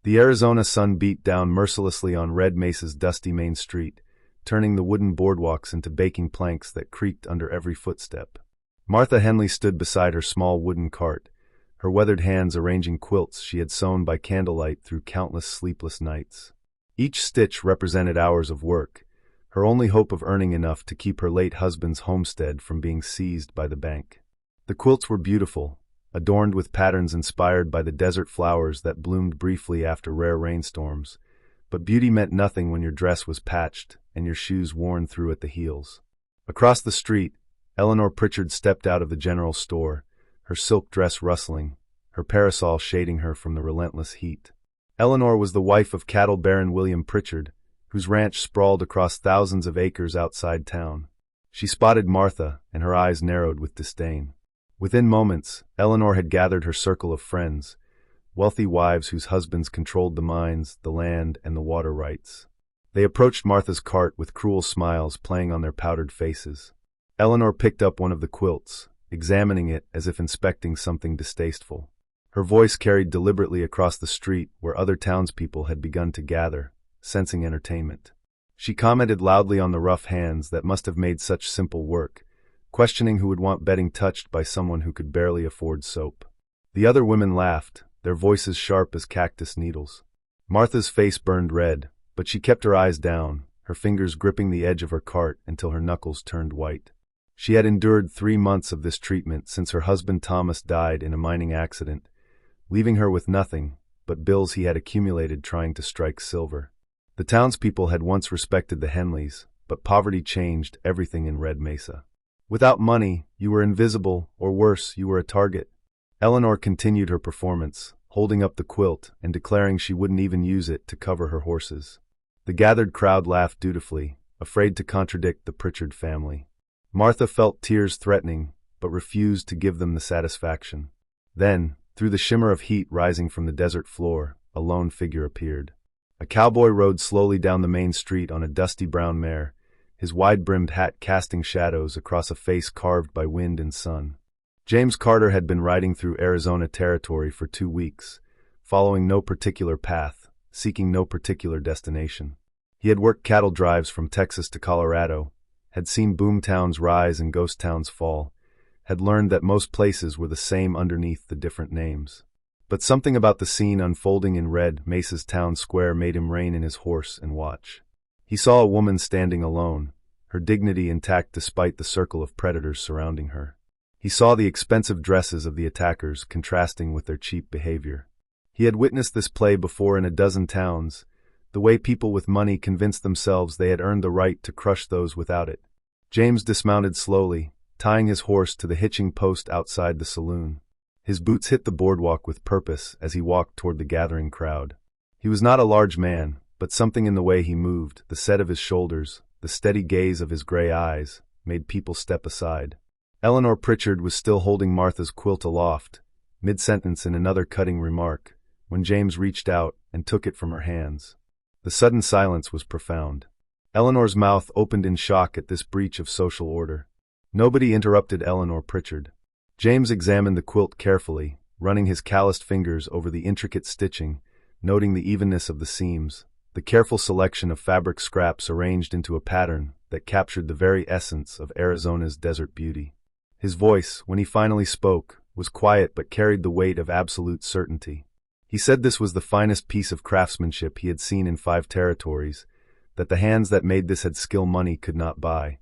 The Arizona sun beat down mercilessly on Red Mesa's dusty main street, turning the wooden boardwalks into baking planks that creaked under every footstep. Martha Henley stood beside her small wooden cart, her weathered hands arranging quilts she had sewn by candlelight through countless sleepless nights. Each stitch represented hours of work, her only hope of earning enough to keep her late husband's homestead from being seized by the bank. The quilts were beautiful, adorned with patterns inspired by the desert flowers that bloomed briefly after rare rainstorms, but beauty meant nothing when your dress was patched and your shoes worn through at the heels. Across the street, Eleanor Pritchard stepped out of the general store, her silk dress rustling, her parasol shading her from the relentless heat. Eleanor was the wife of cattle baron William Pritchard, whose ranch sprawled across thousands of acres outside town. She spotted Martha, and her eyes narrowed with disdain. Within moments, Eleanor had gathered her circle of friends, wealthy wives whose husbands controlled the mines, the land, and the water rights. They approached Martha's cart with cruel smiles playing on their powdered faces. Eleanor picked up one of the quilts, examining it as if inspecting something distasteful. Her voice carried deliberately across the street where other townspeople had begun to gather, sensing entertainment. She commented loudly on the rough hands that must have made such simple work, questioning who would want bedding touched by someone who could barely afford soap. The other women laughed, their voices sharp as cactus needles. Martha's face burned red, but she kept her eyes down, her fingers gripping the edge of her cart until her knuckles turned white. She had endured 3 months of this treatment since her husband Thomas died in a mining accident, leaving her with nothing but bills he had accumulated trying to strike silver. The townspeople had once respected the Henleys, but poverty changed everything in Red Mesa. Without money, you were invisible, or worse, you were a target. Eleanor continued her performance, holding up the quilt and declaring she wouldn't even use it to cover her horses. The gathered crowd laughed dutifully, afraid to contradict the Pritchard family. Martha felt tears threatening, but refused to give them the satisfaction. Then, through the shimmer of heat rising from the desert floor, a lone figure appeared. A cowboy rode slowly down the main street on a dusty brown mare, his wide-brimmed hat casting shadows across a face carved by wind and sun. James Carter had been riding through Arizona territory for 2 weeks, following no particular path, seeking no particular destination. He had worked cattle drives from Texas to Colorado, had seen boom towns rise and ghost towns fall, had learned that most places were the same underneath the different names. But something about the scene unfolding in Red Mesa's town square made him rein in his horse and watch. He saw a woman standing alone, her dignity intact despite the circle of predators surrounding her. He saw the expensive dresses of the attackers contrasting with their cheap behavior. He had witnessed this play before in a dozen towns, the way people with money convinced themselves they had earned the right to crush those without it. James dismounted slowly, tying his horse to the hitching post outside the saloon. His boots hit the boardwalk with purpose as he walked toward the gathering crowd. He was not a large man, but something in the way he moved, the set of his shoulders, the steady gaze of his gray eyes, made people step aside. Eleanor Pritchard was still holding Martha's quilt aloft, mid-sentence in another cutting remark, when James reached out and took it from her hands. The sudden silence was profound. Eleanor's mouth opened in shock at this breach of social order. Nobody interrupted Eleanor Pritchard. James examined the quilt carefully, running his calloused fingers over the intricate stitching, noting the evenness of the seams, the careful selection of fabric scraps arranged into a pattern that captured the very essence of Arizona's desert beauty. His voice, when he finally spoke, was quiet but carried the weight of absolute certainty. He said this was the finest piece of craftsmanship he had seen in 5 territories, that the hands that made this had skill money could not buy,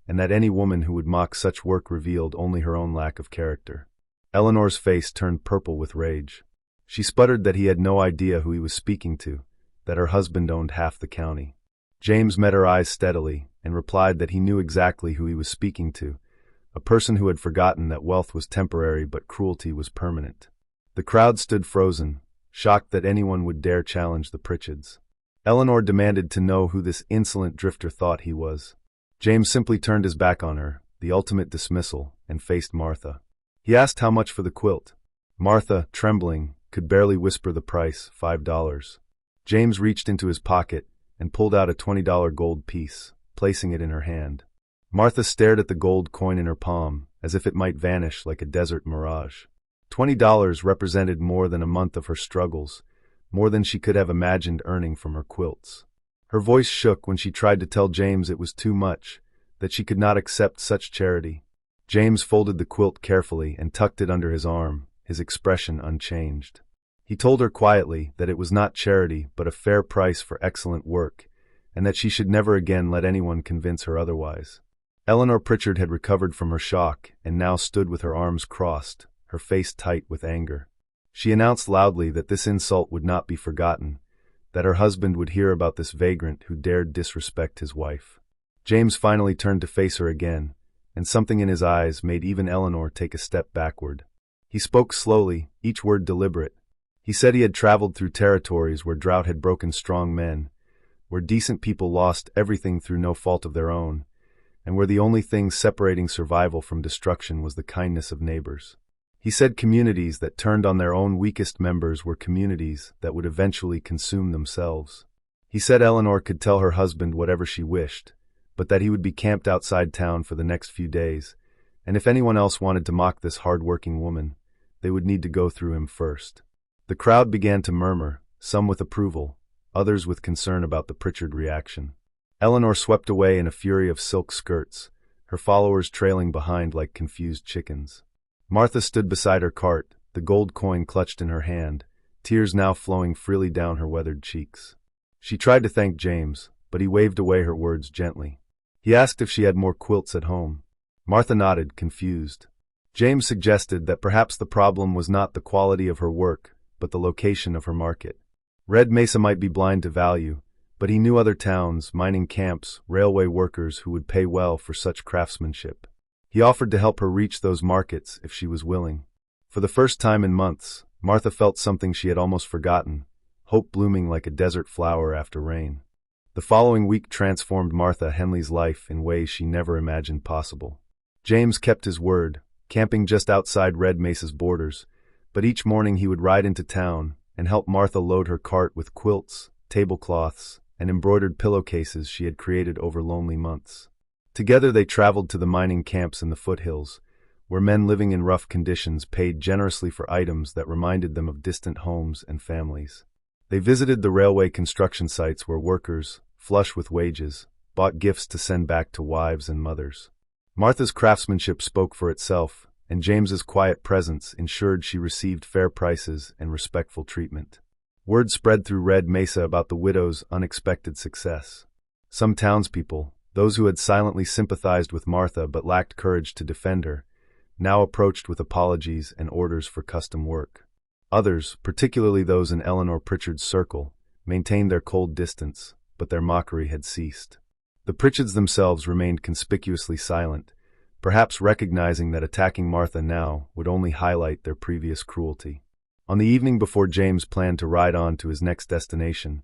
and that any woman who would mock such work revealed only her own lack of character. Eleanor's face turned purple with rage. She sputtered that he had no idea who he was speaking to, that her husband owned half the county. James met her eyes steadily and replied that he knew exactly who he was speaking to, a person who had forgotten that wealth was temporary but cruelty was permanent. The crowd stood frozen, shocked that anyone would dare challenge the Pritchards. Eleanor demanded to know who this insolent drifter thought he was. James simply turned his back on her, the ultimate dismissal, and faced Martha. He asked how much for the quilt. Martha, trembling, could barely whisper the price, $5. James reached into his pocket and pulled out a $20 gold piece, placing it in her hand. Martha stared at the gold coin in her palm, as if it might vanish like a desert mirage. $20 represented more than a month of her struggles, more than she could have imagined earning from her quilts. Her voice shook when she tried to tell James it was too much, that she could not accept such charity. James folded the quilt carefully and tucked it under his arm, his expression unchanged. He told her quietly that it was not charity but a fair price for excellent work, and that she should never again let anyone convince her otherwise. Eleanor Pritchard had recovered from her shock and now stood with her arms crossed, her face tight with anger. She announced loudly that this insult would not be forgotten, that her husband would hear about this vagrant who dared disrespect his wife. James finally turned to face her again, and something in his eyes made even Eleanor take a step backward. He spoke slowly, each word deliberate. He said he had traveled through territories where drought had broken strong men, where decent people lost everything through no fault of their own, and where the only thing separating survival from destruction was the kindness of neighbors. He said communities that turned on their own weakest members were communities that would eventually consume themselves. He said Eleanor could tell her husband whatever she wished, but that he would be camped outside town for the next few days, and if anyone else wanted to mock this hard-working woman, they would need to go through him first. The crowd began to murmur, some with approval, others with concern about the Pritchard reaction. Eleanor swept away in a fury of silk skirts, her followers trailing behind like confused chickens. Martha stood beside her cart, the gold coin clutched in her hand, tears now flowing freely down her weathered cheeks. She tried to thank James, but he waved away her words gently. He asked if she had more quilts at home. Martha nodded, confused. James suggested that perhaps the problem was not the quality of her work, but the location of her market. Red Mesa might be blind to value, but he knew other towns, mining camps, railway workers who would pay well for such craftsmanship. He offered to help her reach those markets if she was willing. For the first time in months, Martha felt something she had almost forgotten, hope blooming like a desert flower after rain. The following week transformed Martha Henley's life in ways she never imagined possible. James kept his word, camping just outside Red Mesa's borders, but each morning he would ride into town and help Martha load her cart with quilts, tablecloths, and embroidered pillowcases she had created over lonely months. Together they traveled to the mining camps in the foothills, where men living in rough conditions paid generously for items that reminded them of distant homes and families. They visited the railway construction sites where workers, flush with wages, bought gifts to send back to wives and mothers. Martha's craftsmanship spoke for itself, and James's quiet presence ensured she received fair prices and respectful treatment. Word spread through Red Mesa about the widow's unexpected success. Some townspeople, those who had silently sympathized with Martha but lacked courage to defend her, now approached with apologies and orders for custom work. Others, particularly those in Eleanor Pritchard's circle, maintained their cold distance, but their mockery had ceased. The Pritchards themselves remained conspicuously silent, perhaps recognizing that attacking Martha now would only highlight their previous cruelty. On the evening before James planned to ride on to his next destination,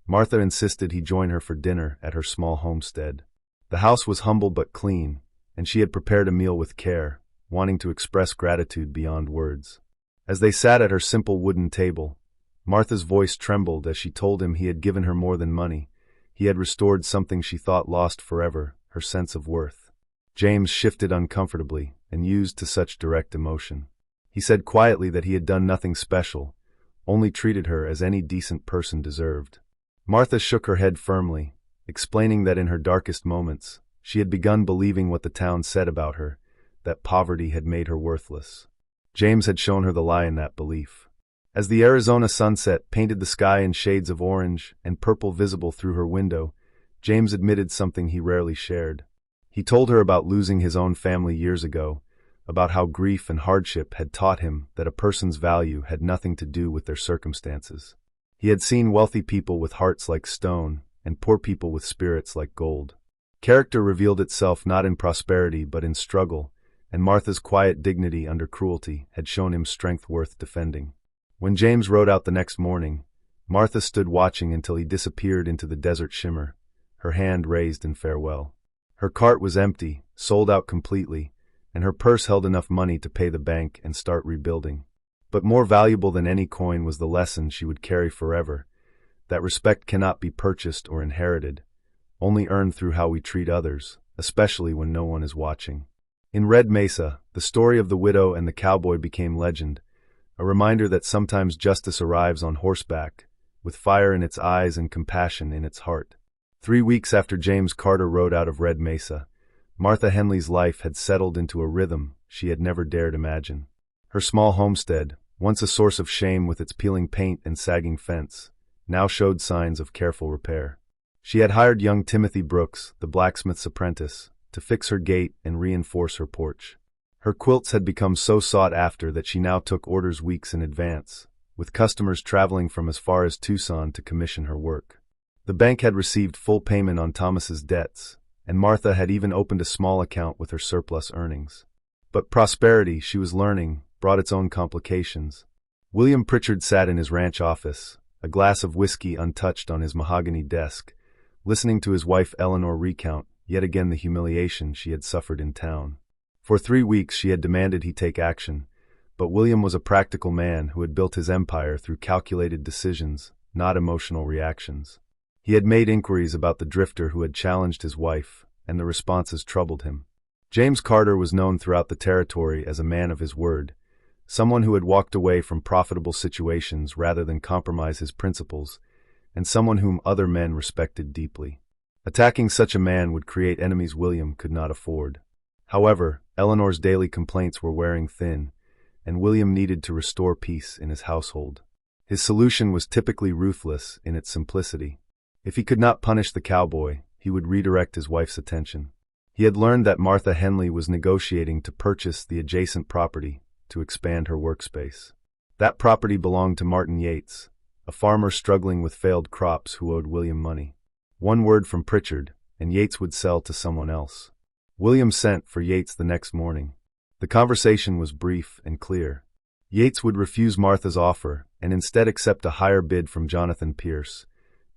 Martha insisted he join her for dinner at her small homestead. The house was humble but clean, and she had prepared a meal with care, wanting to express gratitude beyond words. As they sat at her simple wooden table, Martha's voice trembled as she told him he had given her more than money. He had restored something she thought lost forever, her sense of worth. James shifted uncomfortably and used to such direct emotion. He said quietly that he had done nothing special, only treated her as any decent person deserved. Martha shook her head firmly, explaining that in her darkest moments, she had begun believing what the town said about her, that poverty had made her worthless. James had shown her the lie in that belief. As the Arizona sunset painted the sky in shades of orange and purple visible through her window, James admitted something he rarely shared. He told her about losing his own family years ago, about how grief and hardship had taught him that a person's value had nothing to do with their circumstances. He had seen wealthy people with hearts like stone, and poor people with spirits like gold. Character revealed itself not in prosperity but in struggle, and Martha's quiet dignity under cruelty had shown him strength worth defending. When James rode out the next morning, Martha stood watching until he disappeared into the desert shimmer, her hand raised in farewell. Her cart was empty, sold out completely, and her purse held enough money to pay the bank and start rebuilding. But more valuable than any coin was the lesson she would carry forever, that respect cannot be purchased or inherited, only earned through how we treat others, especially when no one is watching. In Red Mesa, the story of the widow and the cowboy became legend, a reminder that sometimes justice arrives on horseback, with fire in its eyes and compassion in its heart. 3 weeks after James Carter rode out of Red Mesa, Martha Henley's life had settled into a rhythm she had never dared imagine. Her small homestead, once a source of shame with its peeling paint and sagging fence, now showed signs of careful repair. She had hired young Timothy Brooks, the blacksmith's apprentice, to fix her gate and reinforce her porch. Her quilts had become so sought after that she now took orders weeks in advance, with customers traveling from as far as Tucson to commission her work. The bank had received full payment on Thomas's debts, and Martha had even opened a small account with her surplus earnings. But prosperity, she was learning, brought its own complications. William Pritchard sat in his ranch office, a glass of whiskey untouched on his mahogany desk, listening to his wife Eleanor recount yet again the humiliation she had suffered in town. For 3 weeks she had demanded he take action, but William was a practical man who had built his empire through calculated decisions, not emotional reactions. He had made inquiries about the drifter who had challenged his wife, and the responses troubled him. James Carter was known throughout the territory as a man of his word, someone who had walked away from profitable situations rather than compromise his principles, and someone whom other men respected deeply. Attacking such a man would create enemies William could not afford. However, Eleanor's daily complaints were wearing thin, and William needed to restore peace in his household. His solution was typically ruthless in its simplicity. If he could not punish the cowboy, he would redirect his wife's attention. He had learned that Martha Henley was negotiating to purchase the adjacent property to expand her workspace. That property belonged to Martin Yates, a farmer struggling with failed crops who owed William money. One word from Pritchard, and Yates would sell to someone else. William sent for Yates the next morning. The conversation was brief and clear. Yates would refuse Martha's offer and instead accept a higher bid from Jonathan Pierce,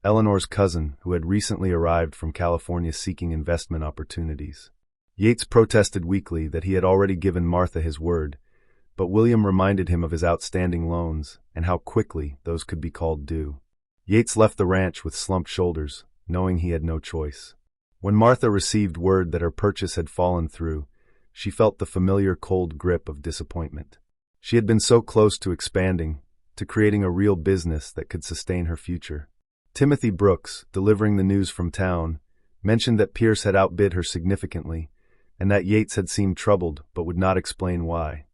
Eleanor's cousin who had recently arrived from California seeking investment opportunities. Yates protested weakly that he had already given Martha his word, but William reminded him of his outstanding loans and how quickly those could be called due. Yates left the ranch with slumped shoulders, knowing he had no choice. When Martha received word that her purchase had fallen through, she felt the familiar cold grip of disappointment. She had been so close to expanding, to creating a real business that could sustain her future. Timothy Brooks, delivering the news from town, mentioned that Pierce had outbid her significantly, and that Yates had seemed troubled but would not explain why.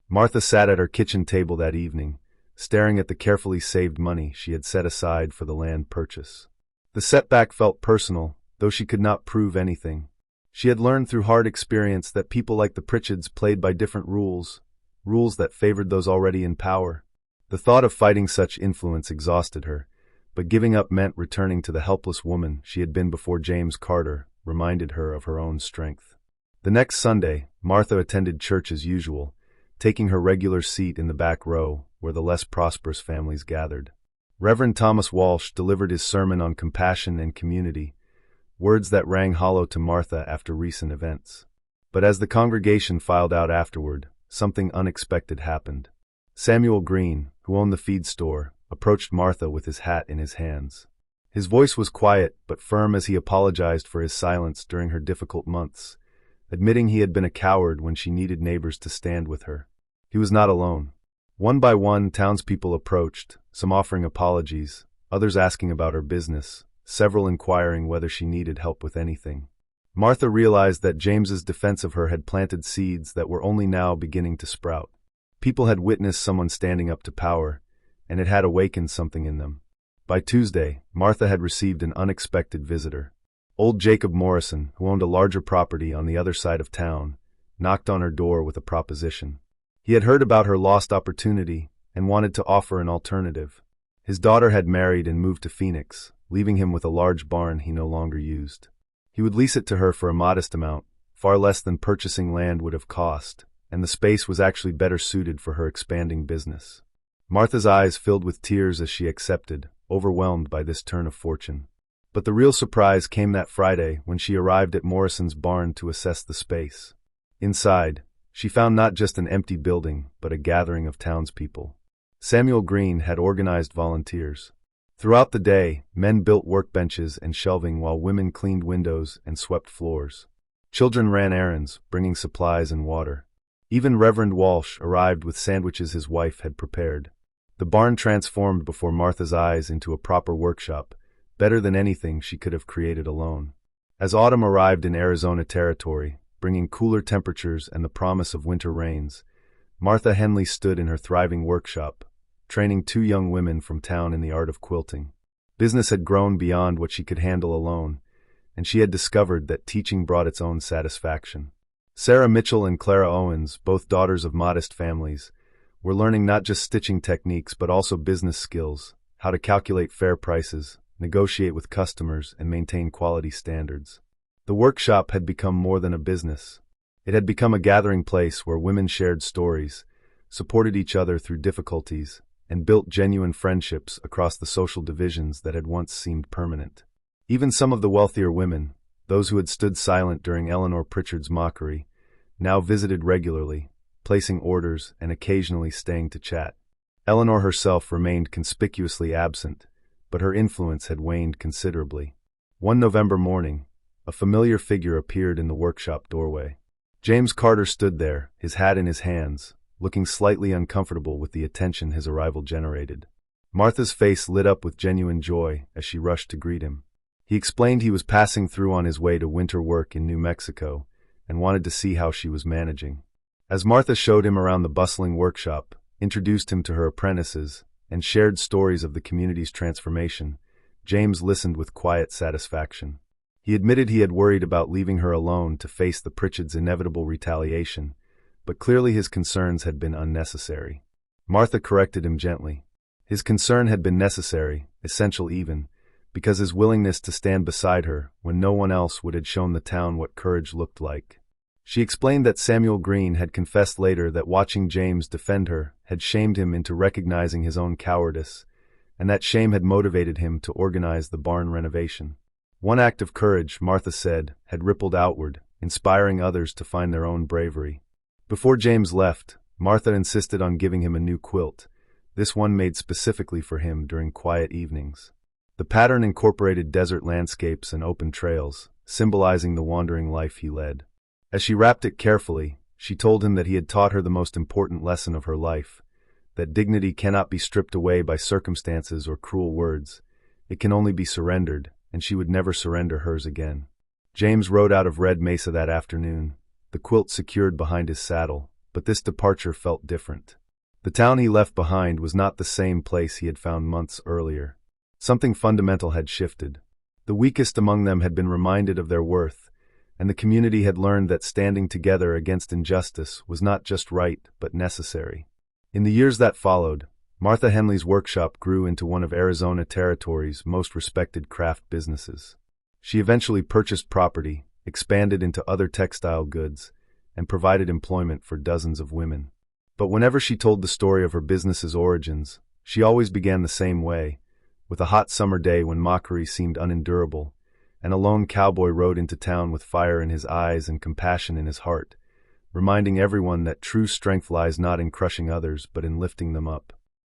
Martha sat at her kitchen table that evening, staring at the carefully saved money she had set aside for the land purchase. The setback felt personal, though she could not prove anything. She had learned through hard experience that people like the Pritchards played by different rules that favored those already in power. The thought of fighting such influence exhausted her, but giving up meant returning to the helpless woman she had been before James Carter reminded her of her own strength. The next Sunday, Martha attended church as usual, taking her regular seat in the back row where the less prosperous families gathered. Reverend Thomas Walsh delivered his sermon on compassion and community, words that rang hollow to Martha after recent events. But as the congregation filed out afterward, something unexpected happened. Samuel Green, who owned the feed store, approached Martha with his hat in his hands. His voice was quiet but firm as he apologized for his silence during her difficult months, admitting he had been a coward when she needed neighbors to stand with her. He was not alone. One by one, townspeople approached, some offering apologies, others asking about her business, several inquiring whether she needed help with anything. Martha realized that James's defense of her had planted seeds that were only now beginning to sprout. People had witnessed someone standing up to power, and it had awakened something in them. By Tuesday, Martha had received an unexpected visitor. Old Jacob Morrison, who owned a larger property on the other side of town, knocked on her door with a proposition. He had heard about her lost opportunity and wanted to offer an alternative. His daughter had married and moved to Phoenix, leaving him with a large barn he no longer used. He would lease it to her for a modest amount, far less than purchasing land would have cost, and the space was actually better suited for her expanding business. Martha's eyes filled with tears as she accepted, overwhelmed by this turn of fortune. But the real surprise came that Friday when she arrived at Morrison's barn to assess the space. Inside, she found not just an empty building, but a gathering of townspeople. Samuel Green had organized volunteers. Throughout the day, men built workbenches and shelving while women cleaned windows and swept floors. Children ran errands, bringing supplies and water. Even Reverend Walsh arrived with sandwiches his wife had prepared. The barn transformed before Martha's eyes into a proper workshop, better than anything she could have created alone. As autumn arrived in Arizona territory, bringing cooler temperatures and the promise of winter rains, Martha Henley stood in her thriving workshop, training 2 young women from town in the art of quilting. Business had grown beyond what she could handle alone, and she had discovered that teaching brought its own satisfaction. Sarah Mitchell and Clara Owens, both daughters of modest families, were learning not just stitching techniques but also business skills, how to calculate fair prices, negotiate with customers, and maintain quality standards. The workshop had become more than a business. It had become a gathering place where women shared stories, supported each other through difficulties, and built genuine friendships across the social divisions that had once seemed permanent. Even some of the wealthier women, those who had stood silent during Eleanor Pritchard's mockery, now visited regularly, placing orders and occasionally staying to chat. Eleanor herself remained conspicuously absent, but her influence had waned considerably. One November morning, a familiar figure appeared in the workshop doorway. James Carter stood there, his hat in his hands, looking slightly uncomfortable with the attention his arrival generated. Martha's face lit up with genuine joy as she rushed to greet him. He explained he was passing through on his way to winter work in New Mexico and wanted to see how she was managing. As Martha showed him around the bustling workshop, introduced him to her apprentices, and shared stories of the community's transformation, James listened with quiet satisfaction. He admitted he had worried about leaving her alone to face the Pritchards' inevitable retaliation, but clearly his concerns had been unnecessary. Martha corrected him gently. His concern had been necessary, essential even, because his willingness to stand beside her when no one else would have shown the town what courage looked like. She explained that Samuel Green had confessed later that watching James defend her had shamed him into recognizing his own cowardice, and that shame had motivated him to organize the barn renovation. One act of courage, Martha said, had rippled outward, inspiring others to find their own bravery. Before James left, Martha insisted on giving him a new quilt, this one made specifically for him during quiet evenings. The pattern incorporated desert landscapes and open trails, symbolizing the wandering life he led. As she wrapped it carefully, she told him that he had taught her the most important lesson of her life, that dignity cannot be stripped away by circumstances or cruel words. It can only be surrendered, and she would never surrender hers again. James rode out of Red Mesa that afternoon, the quilt secured behind his saddle, but this departure felt different. The town he left behind was not the same place he had found months earlier. Something fundamental had shifted. The weakest among them had been reminded of their worth, and the community had learned that standing together against injustice was not just right but necessary. In the years that followed, Martha Henley's workshop grew into one of Arizona Territory's most respected craft businesses. She eventually purchased property, expanded into other textile goods, and provided employment for dozens of women. But whenever she told the story of her business's origins, she always began the same way, with a hot summer day when mockery seemed unendurable, and a lone cowboy rode into town with fire in his eyes and compassion in his heart, reminding everyone that true strength lies not in crushing others but in lifting them up.